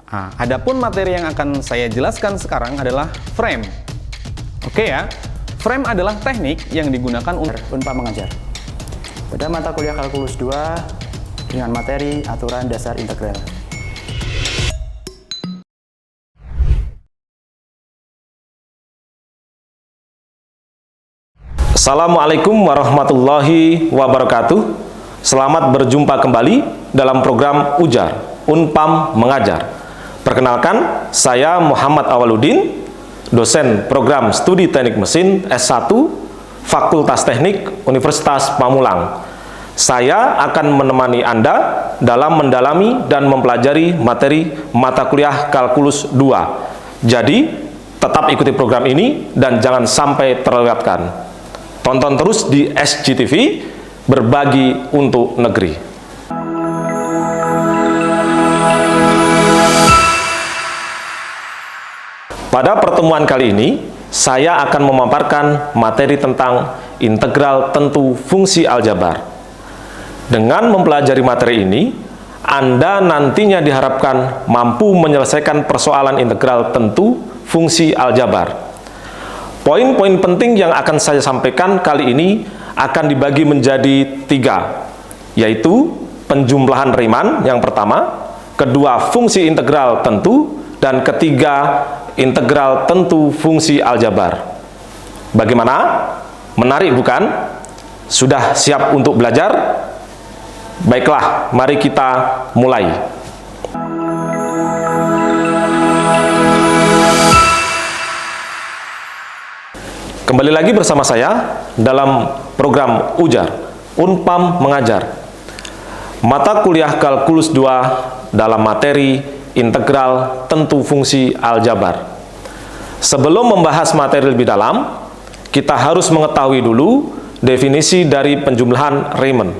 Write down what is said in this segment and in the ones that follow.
Nah, adapun materi yang akan saya jelaskan sekarang adalah frame. Oke ya, frame adalah teknik yang digunakan untuk Unpad mengajar. Pada mata kuliah Kalkulus 2 dengan materi aturan dasar integral. Assalamualaikum warahmatullahi wabarakatuh. Selamat berjumpa kembali dalam program Ujar, Unpam Mengajar. Perkenalkan, saya Muhammad Awaludin, dosen program Studi Teknik Mesin S1, Fakultas Teknik Universitas Pamulang. Saya akan menemani Anda dalam mendalami dan mempelajari materi mata kuliah Kalkulus 2. Jadi, tetap ikuti program ini dan jangan sampai terlewatkan. Tonton terus di SGTV, berbagi untuk negeri. Pada pertemuan kali ini, saya akan memaparkan materi tentang integral tentu fungsi aljabar. Dengan mempelajari materi ini, Anda nantinya diharapkan mampu menyelesaikan persoalan integral tentu fungsi aljabar. Poin-poin penting yang akan saya sampaikan kali ini akan dibagi menjadi 3, yaitu penjumlahan Riemann yang pertama, kedua fungsi integral tentu, dan ketiga integral tentu fungsi aljabar. Bagaimana? Menarik bukan? Sudah siap untuk belajar? Baiklah, mari kita mulai. Kembali lagi bersama saya dalam program Ujar, Unpam Mengajar. Mata kuliah Kalkulus 2 dalam materi integral tentu fungsi aljabar. Sebelum membahas materi lebih dalam, kita harus mengetahui dulu definisi dari penjumlahan Riemann.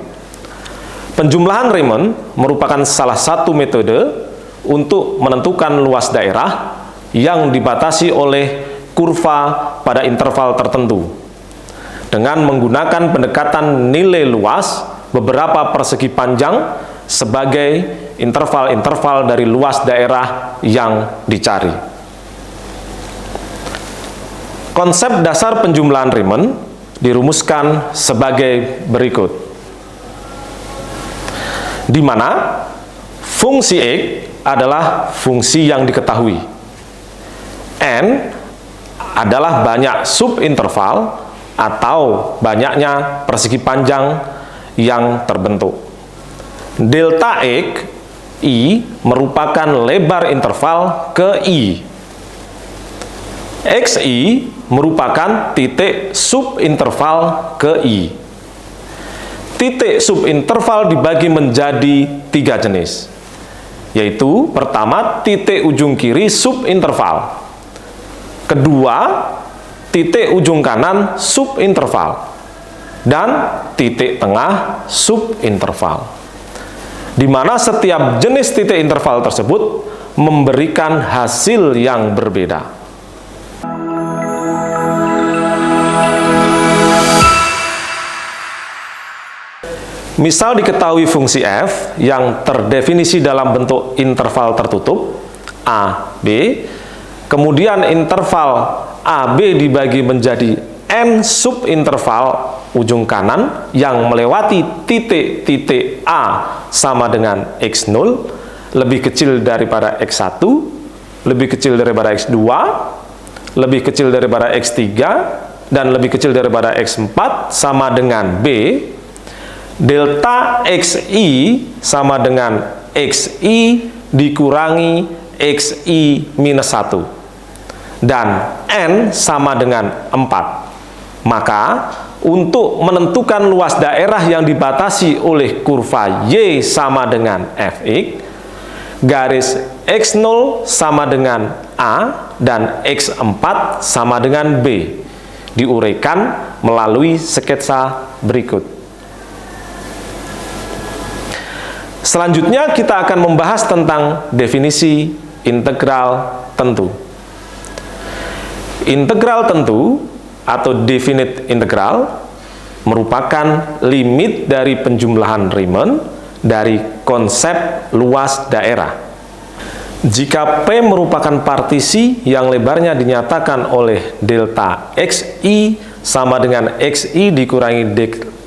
Penjumlahan Riemann merupakan salah satu metode untuk menentukan luas daerah yang dibatasi oleh kurva pada interval tertentu. Dengan menggunakan pendekatan nilai luas beberapa persegi panjang sebagai interval-interval dari luas daerah yang dicari. Konsep dasar penjumlahan Riemann dirumuskan sebagai berikut, di mana fungsi X adalah fungsi yang diketahui, N adalah banyak subinterval atau banyaknya persegi panjang yang terbentuk. Delta X, I, merupakan lebar interval ke I. XI merupakan titik subinterval ke I. Titik subinterval dibagi menjadi 3 jenis, yaitu pertama, titik ujung kiri subinterval. Kedua, titik ujung kanan subinterval. Dan titik tengah subinterval, di mana setiap jenis titik interval tersebut memberikan hasil yang berbeda. Misal diketahui fungsi f yang terdefinisi dalam bentuk interval tertutup a, b, kemudian interval AB dibagi menjadi n subinterval ujung kanan yang melewati titik-titik A sama dengan X0, lebih kecil daripada X1, lebih kecil daripada X2, lebih kecil daripada X3, dan lebih kecil daripada X4 sama dengan B. Delta XI sama dengan XI dikurangi XI minus 1. Dan N sama dengan 4. Maka, untuk menentukan luas daerah yang dibatasi oleh kurva Y sama dengan Fx, garis X0 sama dengan A dan X4 sama dengan B, diuraikan melalui sketsa berikut. Selanjutnya kita akan membahas tentang definisi integral tentu. Integral tentu atau definite integral merupakan limit dari penjumlahan Riemann dari konsep luas daerah. Jika P merupakan partisi yang lebarnya dinyatakan oleh delta XI sama dengan XI dikurangi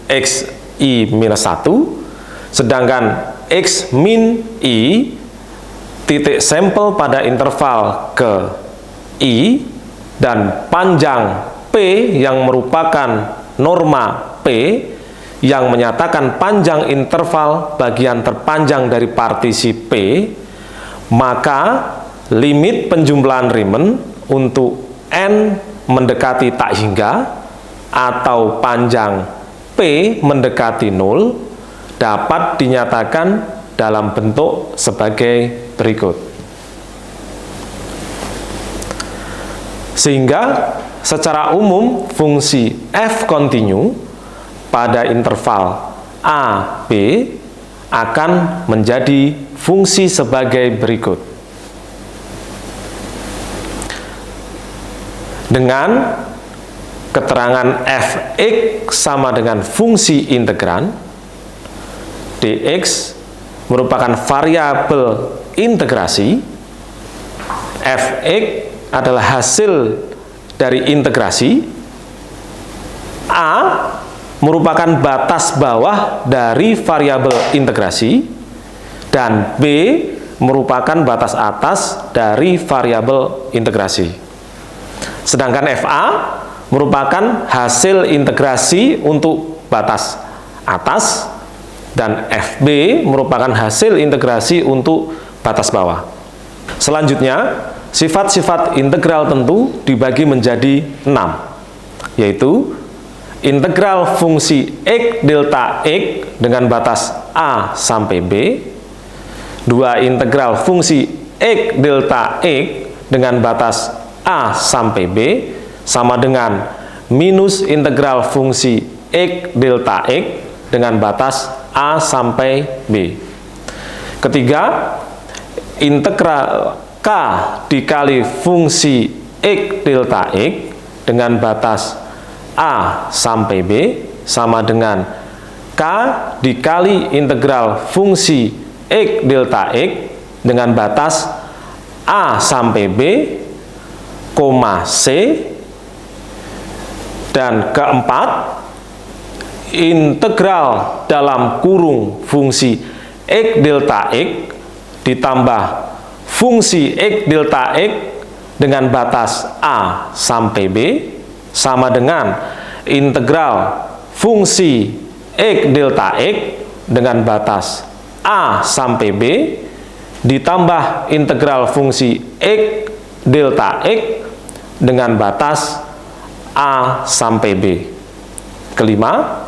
XI minus 1, sedangkan X min I titik sampel pada interval ke I dan panjang P yang merupakan norma P yang menyatakan panjang interval bagian terpanjang dari partisi P, maka limit penjumlahan Riemann untuk N mendekati tak hingga atau panjang P mendekati 0 dapat dinyatakan dalam bentuk sebagai berikut. Sehingga secara umum fungsi f kontinu pada interval a, b akan menjadi fungsi sebagai berikut. Dengan keterangan fx sama dengan fungsi integran, dx merupakan variabel integrasi, fx adalah hasil dari integrasi, a merupakan batas bawah dari variabel integrasi, dan b merupakan batas atas dari variabel integrasi. Sedangkan fa merupakan hasil integrasi untuk batas atas, dan fb merupakan hasil integrasi untuk batas bawah. Selanjutnya, sifat-sifat integral tentu dibagi menjadi 6, yaitu integral fungsi x delta x dengan batas a sampai b, 2 integral fungsi x delta x dengan batas a sampai b sama dengan minus integral fungsi x delta x dengan batas a sampai b. Ketiga, integral k dikali fungsi x delta x dengan batas a sampai b sama dengan k dikali integral fungsi x delta x dengan batas a sampai b, c. Dan keempat, integral dalam kurung fungsi x delta x ditambah fungsi x delta x dengan batas a sampai b sama dengan integral fungsi x delta x dengan batas a sampai b ditambah integral fungsi x delta x dengan batas a sampai b. Kelima,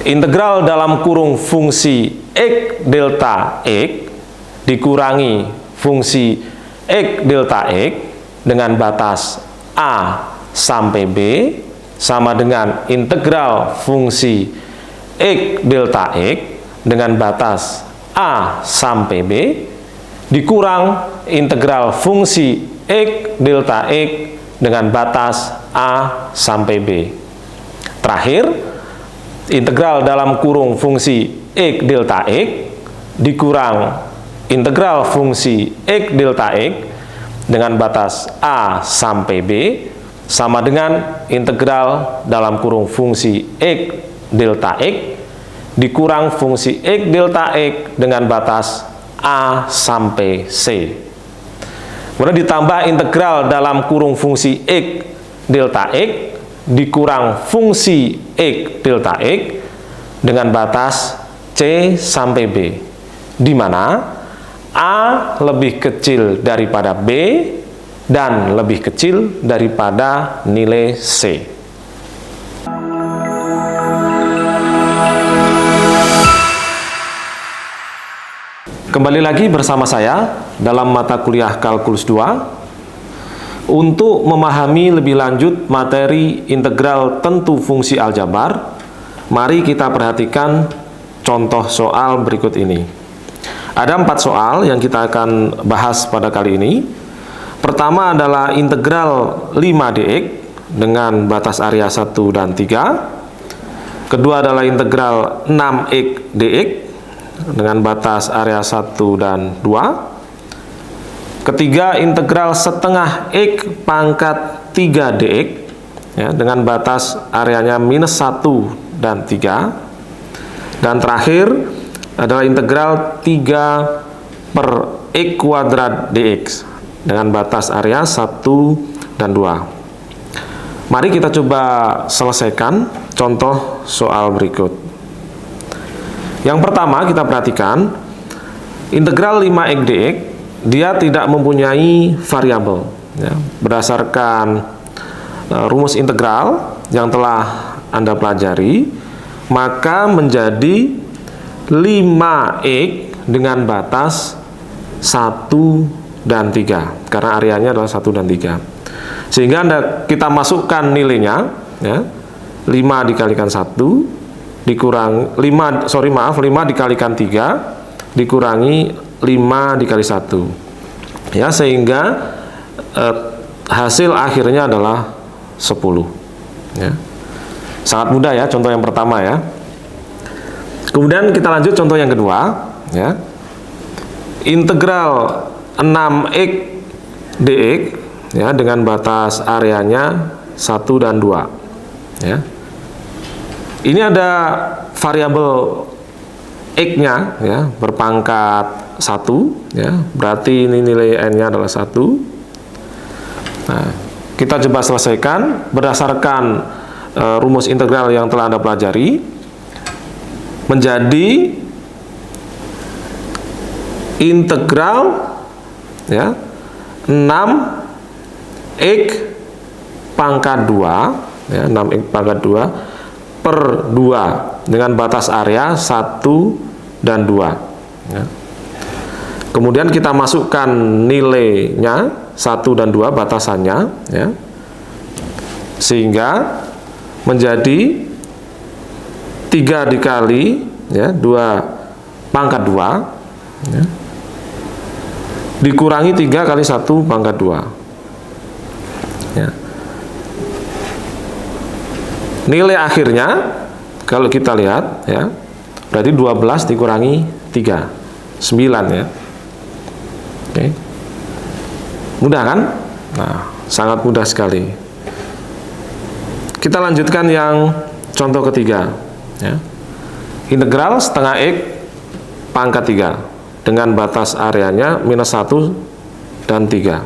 integral dalam kurung fungsi x delta x dikurangi fungsi x delta x dengan batas a sampai b sama dengan integral fungsi x delta x dengan batas a sampai b dikurang integral fungsi x delta x dengan batas a sampai b. Terakhir, integral dalam kurung fungsi x delta x dikurang integral fungsi x delta x dengan batas a sampai b sama dengan integral dalam kurung fungsi x delta x dikurang fungsi x delta x dengan batas a sampai c. Kemudian ditambah integral dalam kurung fungsi x delta x dikurang fungsi x delta x dengan batas c sampai b, di mana a lebih kecil daripada b dan lebih kecil daripada nilai c. Kembali lagi bersama saya dalam mata kuliah Kalkulus 2 untuk memahami lebih lanjut materi integral tentu fungsi aljabar. Mari kita perhatikan contoh soal berikut ini. Ada 4 soal yang kita akan bahas pada kali ini. Pertama adalah integral 5dx dengan batas area 1 dan 3. Kedua adalah integral 6x dx dengan batas area 1 dan 2. Ketiga, integral setengah X pangkat 3 dx ya, dengan batas areanya minus 1 dan 3. Dan terakhir adalah integral 3 per X kuadrat dx dengan batas area 1 dan 2. Mari kita coba selesaikan contoh soal berikut. Yang pertama, kita perhatikan integral 5x dx dia tidak mempunyai variabel ya. Berdasarkan rumus integral yang telah Anda pelajari, maka menjadi 5x dengan batas 1 dan 3 karena areanya adalah 1 dan 3. Sehingga kita masukkan nilainya ya, 5 dikalikan 1 dikurang 5 dikalikan 3 dikurangi 5 dikali 1 ya, sehingga hasil akhirnya adalah 10 ya. Sangat mudah ya contoh yang pertama ya. Kemudian kita lanjut contoh yang kedua ya. Integral 6x dx ya, dengan batas areanya 1 dan 2 ya. Ini ada variabel x-nya ya, berpangkat 1 ya, berarti ini nilai n-nya adalah 1. Nah, kita coba selesaikan berdasarkan rumus integral yang telah Anda pelajari, menjadi integral ya 6x pangkat 2 ya, 6x pangkat 2 per 2 dengan batas area 1 dan 2 ya. Kemudian kita masukkan nilainya 1 dan 2 batasannya ya, sehingga menjadi 3 dikali ya 2 pangkat 2 ya, dikurangi 3 kali 1 pangkat 2 ya. Nilai akhirnya kalau kita lihat ya, berarti 12 dikurangi 3 9 ya. Oke. Mudah kan? Nah, sangat mudah sekali. Kita lanjutkan yang contoh ketiga ya. Integral setengah X pangkat 3 dengan batas areanya minus 1 dan 3.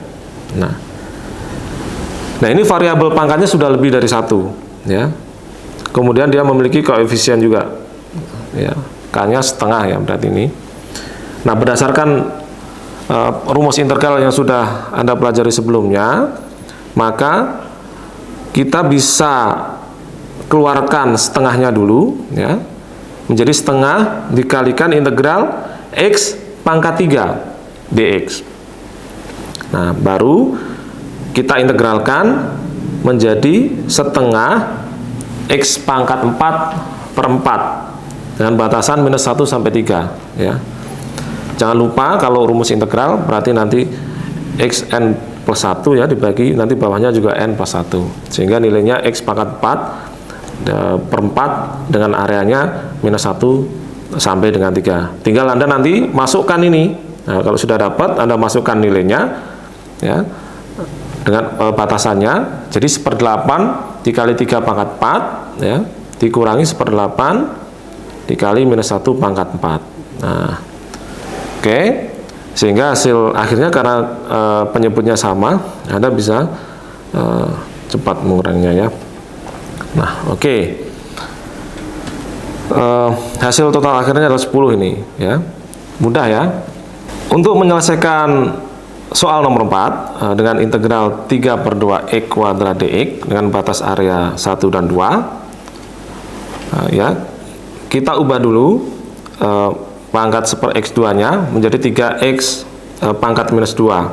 Nah, ini variabel pangkatnya sudah lebih dari 1 ya. Kemudian dia memiliki koefisien juga ya, K-nya setengah ya, berarti ini. Nah, berdasarkan rumus integral yang sudah Anda pelajari sebelumnya, maka kita bisa keluarkan setengahnya dulu ya, menjadi setengah dikalikan integral X pangkat 3 dx. Nah, baru kita integralkan menjadi setengah X pangkat 4 per 4 dengan batasan minus 1 sampai 3 ya. Jangan lupa kalau rumus integral berarti nanti xn plus 1 ya, dibagi nanti bawahnya juga n plus 1, sehingga nilainya X pangkat 4 per 4 dengan areanya minus 1 sampai dengan 3. Tinggal Anda nanti masukkan ini. Nah, kalau sudah dapat, Anda masukkan nilainya ya, dengan batasannya. Jadi 1/8 dikali 3 pangkat 4 ya, dikurangi 1/8 dikali minus 1 pangkat 4. Nah, oke, sehingga hasil akhirnya karena penyebutnya sama, Anda bisa cepat menguranginya ya. Nah, oke. Hasil total akhirnya adalah 10 ini ya. Mudah ya. Untuk menyelesaikan soal nomor 4 dengan integral 3/2 X kuadrat dx dengan batas area 1 dan 2 ya, kita ubah dulu pangkat 1/x2 nya menjadi 3x pangkat minus 2.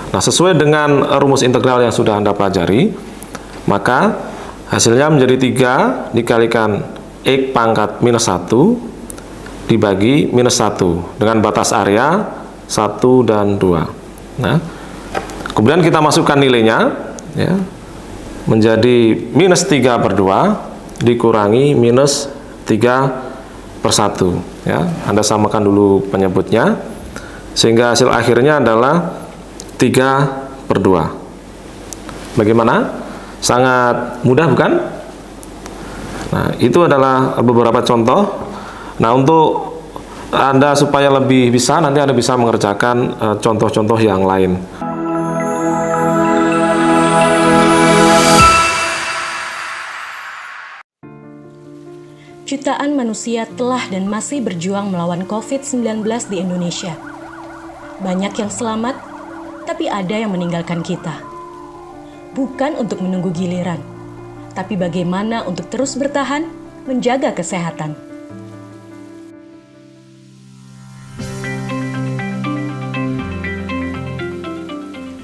Nah, sesuai dengan rumus integral yang sudah Anda pelajari, maka hasilnya menjadi 3 dikalikan X pangkat minus 1 dibagi minus 1 dengan batas area 1 dan 2. Nah, kemudian kita masukkan nilainya ya, menjadi minus 3/2 dikurangi minus 3/1 ya. Anda samakan dulu penyebutnya Sehingga hasil akhirnya adalah 3/2. Bagaimana? Sangat mudah bukan? Nah, itu adalah beberapa contoh. Nah, untuk Anda supaya lebih bisa, nanti Anda bisa mengerjakan contoh-contoh yang lain. Jutaan manusia telah dan masih berjuang melawan COVID-19 di Indonesia. Banyak yang selamat, tapi ada yang meninggalkan kita. Bukan untuk menunggu giliran, tapi bagaimana untuk terus bertahan, menjaga kesehatan.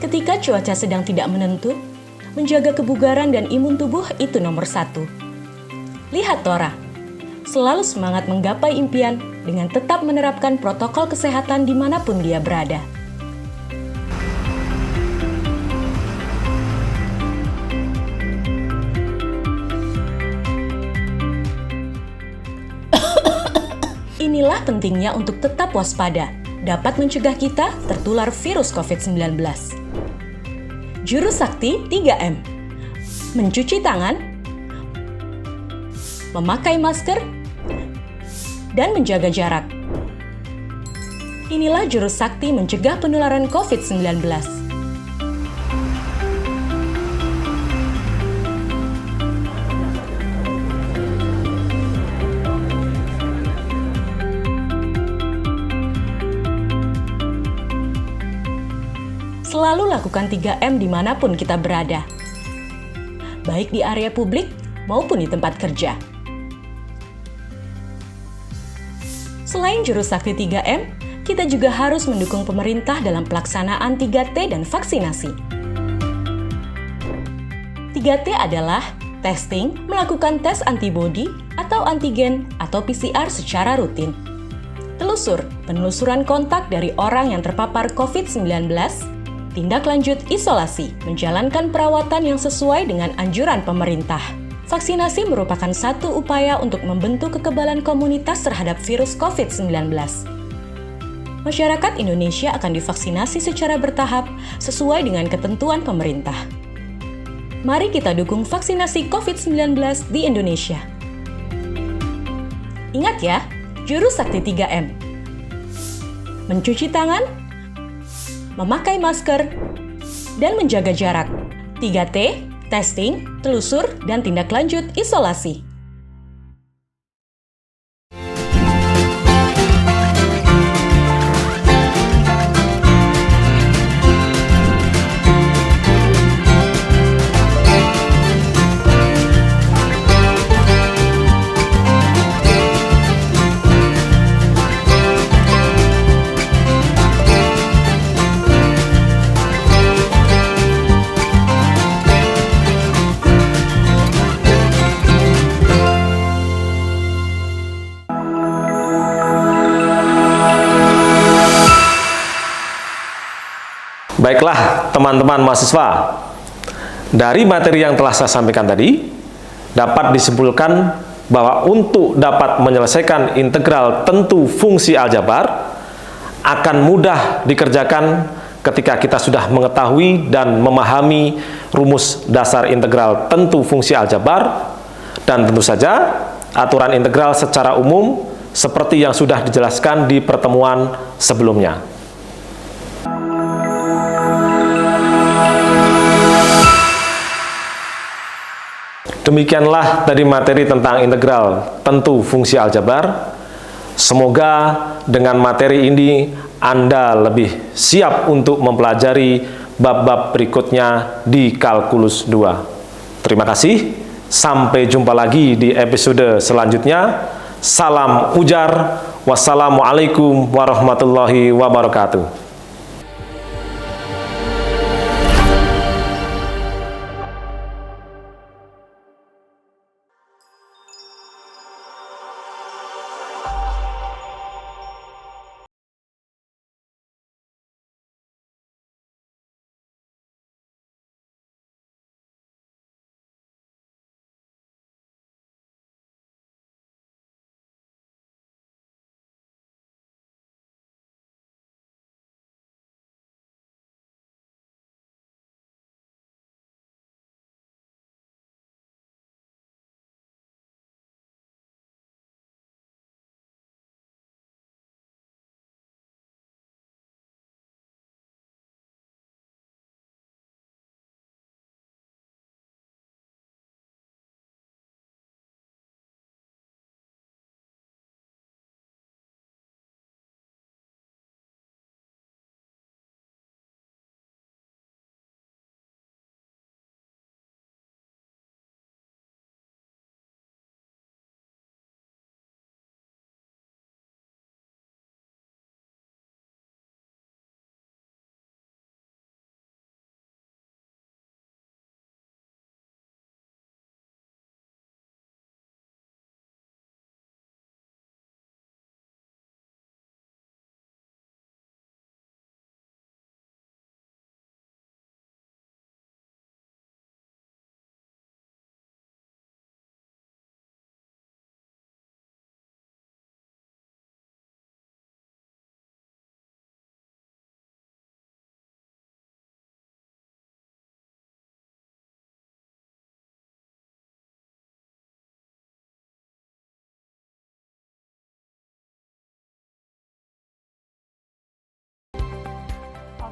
Ketika cuaca sedang tidak menentu, menjaga kebugaran dan imun tubuh itu nomor 1. Lihat Tora, selalu semangat menggapai impian dengan tetap menerapkan protokol kesehatan dimanapun dia berada. Inilah pentingnya untuk tetap waspada, dapat mencegah kita tertular virus COVID-19. Juru sakti 3M. Mencuci tangan, memakai masker, dan menjaga jarak. Inilah jurus sakti mencegah penularan COVID-19. Selalu lakukan 3M dimanapun kita berada, baik di area publik maupun di tempat kerja. Selain jurus sakti 3M, kita juga harus mendukung pemerintah dalam pelaksanaan 3T dan vaksinasi. 3T adalah testing, melakukan tes antibodi atau antigen atau PCR secara rutin. Telusur, penelusuran kontak dari orang yang terpapar COVID-19. Tindak lanjut isolasi, menjalankan perawatan yang sesuai dengan anjuran pemerintah. Vaksinasi merupakan satu upaya untuk membentuk kekebalan komunitas terhadap virus COVID-19. Masyarakat Indonesia akan divaksinasi secara bertahap sesuai dengan ketentuan pemerintah. Mari kita dukung vaksinasi COVID-19 di Indonesia. Ingat ya, jurus sakti 3M. Mencuci tangan, memakai masker, dan menjaga jarak. 3T, testing, telusur, dan tindak lanjut isolasi. Baiklah teman-teman mahasiswa, dari materi yang telah saya sampaikan tadi, dapat disimpulkan bahwa untuk dapat menyelesaikan integral tentu fungsi aljabar akan mudah dikerjakan ketika kita sudah mengetahui dan memahami rumus dasar integral tentu fungsi aljabar, dan tentu saja aturan integral secara umum seperti yang sudah dijelaskan di pertemuan sebelumnya. Demikianlah tadi materi tentang integral tentu fungsi aljabar. Semoga dengan materi ini Anda lebih siap untuk mempelajari bab-bab berikutnya di Kalkulus 2. Terima kasih, sampai jumpa lagi di episode selanjutnya. Salam ujar, wassalamualaikum warahmatullahi wabarakatuh.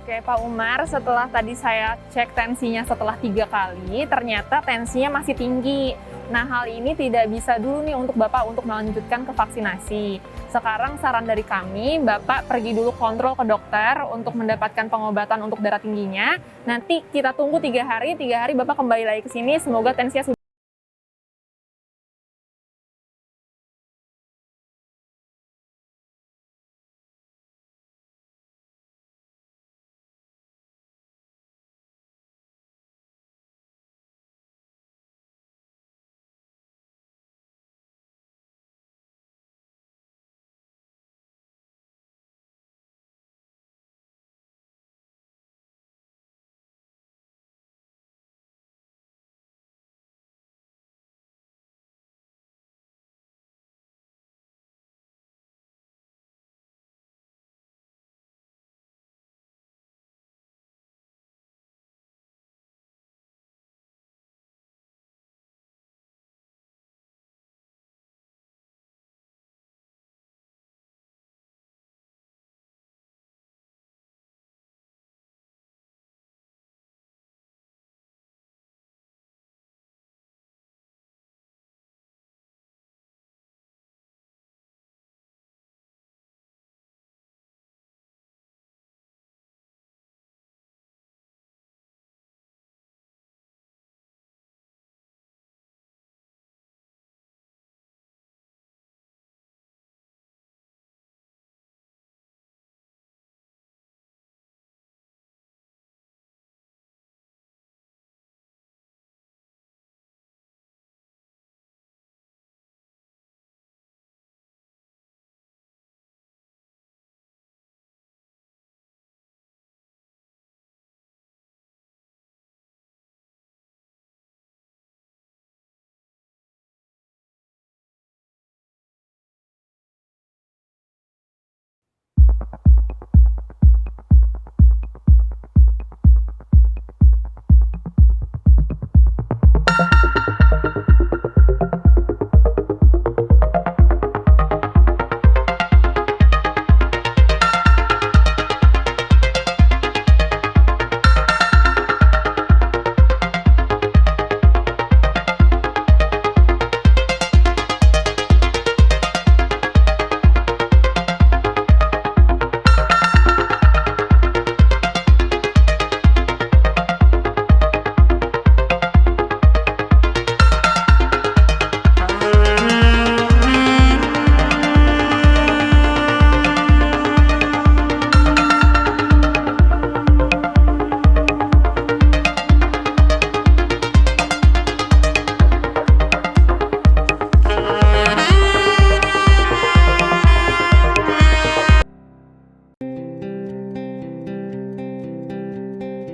Oke, Pak Umar, setelah tadi saya cek tensinya setelah 3 kali, ternyata tensinya masih tinggi. Nah, hal ini tidak bisa dulu nih untuk Bapak untuk melanjutkan ke vaksinasi. Sekarang saran dari kami, Bapak pergi dulu kontrol ke dokter untuk mendapatkan pengobatan untuk darah tingginya. Nanti kita tunggu 3 hari Bapak kembali lagi ke sini, semoga tensinya sudah.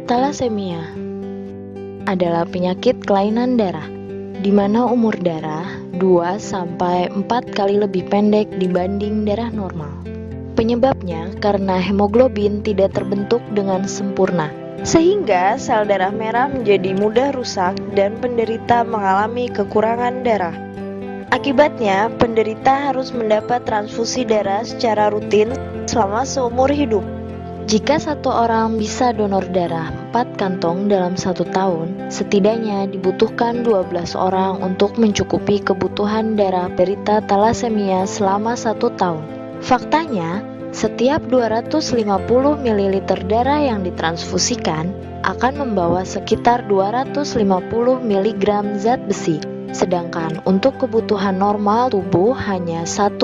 Thalassemia adalah penyakit kelainan darah, di mana umur darah 2-4 kali lebih pendek dibanding darah normal. Penyebabnya karena hemoglobin tidak terbentuk dengan sempurna, sehingga sel darah merah menjadi mudah rusak dan penderita mengalami kekurangan darah. Akibatnya, penderita harus mendapat transfusi darah secara rutin selama seumur hidup. Jika satu orang bisa donor darah 4 kantong dalam 1 tahun, setidaknya dibutuhkan 12 orang untuk mencukupi kebutuhan darah penderita thalassemia selama 1 tahun. Faktanya, setiap 250 ml darah yang ditransfusikan akan membawa sekitar 250 mg zat besi, sedangkan untuk kebutuhan normal tubuh hanya 1-2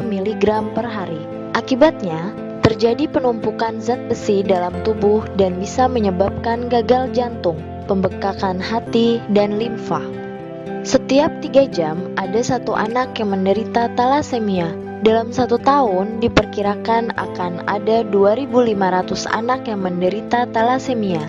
mg per hari. Akibatnya, terjadi penumpukan zat besi dalam tubuh dan bisa menyebabkan gagal jantung, pembekakan hati, dan limfa. Setiap 3 jam ada 1 anak yang menderita thalassemia. Dalam 1 tahun diperkirakan akan ada 2.500 anak yang menderita thalassemia.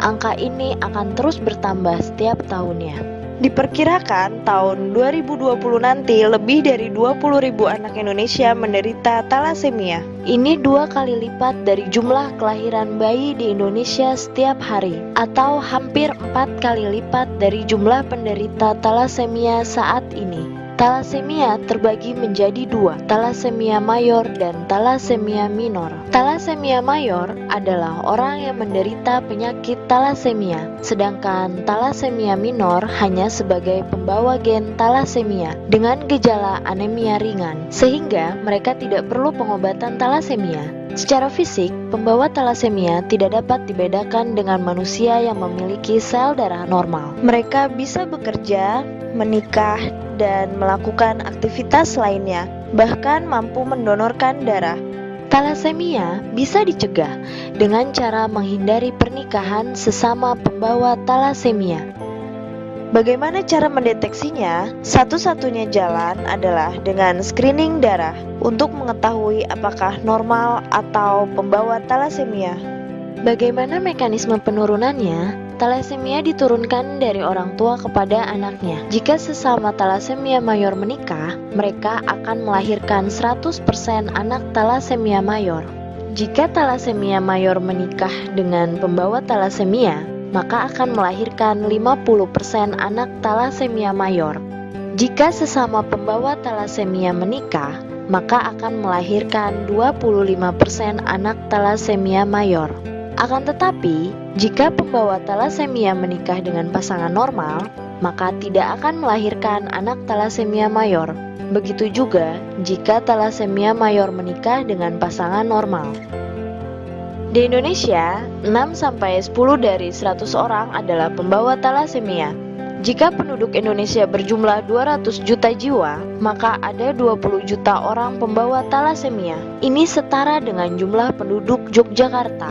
Angka ini akan terus bertambah setiap tahunnya. Diperkirakan tahun 2020 nanti lebih dari 20.000 anak Indonesia menderita thalassemia. Ini 2 kali lipat dari jumlah kelahiran bayi di Indonesia setiap hari, atau hampir 4 kali lipat dari jumlah penderita thalassemia saat ini. Talasemia terbagi menjadi dua, talasemia mayor dan talasemia minor. Talasemia mayor adalah orang yang menderita penyakit talasemia, sedangkan talasemia minor hanya sebagai pembawa gen talasemia dengan gejala anemia ringan, sehingga mereka tidak perlu pengobatan talasemia. Secara fisik, pembawa talasemia tidak dapat dibedakan dengan manusia yang memiliki sel darah normal. Mereka bisa bekerja, menikah, dan melakukan aktivitas lainnya, bahkan mampu mendonorkan darah. Talasemia bisa dicegah dengan cara menghindari pernikahan sesama pembawa talasemia. Bagaimana cara mendeteksinya? Satu-satunya jalan adalah dengan screening darah untuk mengetahui apakah normal atau pembawa talasemia. Bagaimana mekanisme penurunannya? Talasemia diturunkan dari orang tua kepada anaknya. Jika sesama talasemia mayor menikah, mereka akan melahirkan 100% anak talasemia mayor. Jika talasemia mayor menikah dengan pembawa talasemia, maka akan melahirkan 50% anak talasemia mayor. Jika sesama pembawa talasemia menikah, maka akan melahirkan 25% anak talasemia mayor. Akan tetapi, jika pembawa talasemia menikah dengan pasangan normal, maka tidak akan melahirkan anak talasemia mayor. Begitu juga jika talasemia mayor menikah dengan pasangan normal. Di Indonesia, 6-10 dari 100 orang adalah pembawa talasemia. Jika penduduk Indonesia berjumlah 200 juta jiwa, maka ada 20 juta orang pembawa talasemia. Ini setara dengan jumlah penduduk Yogyakarta.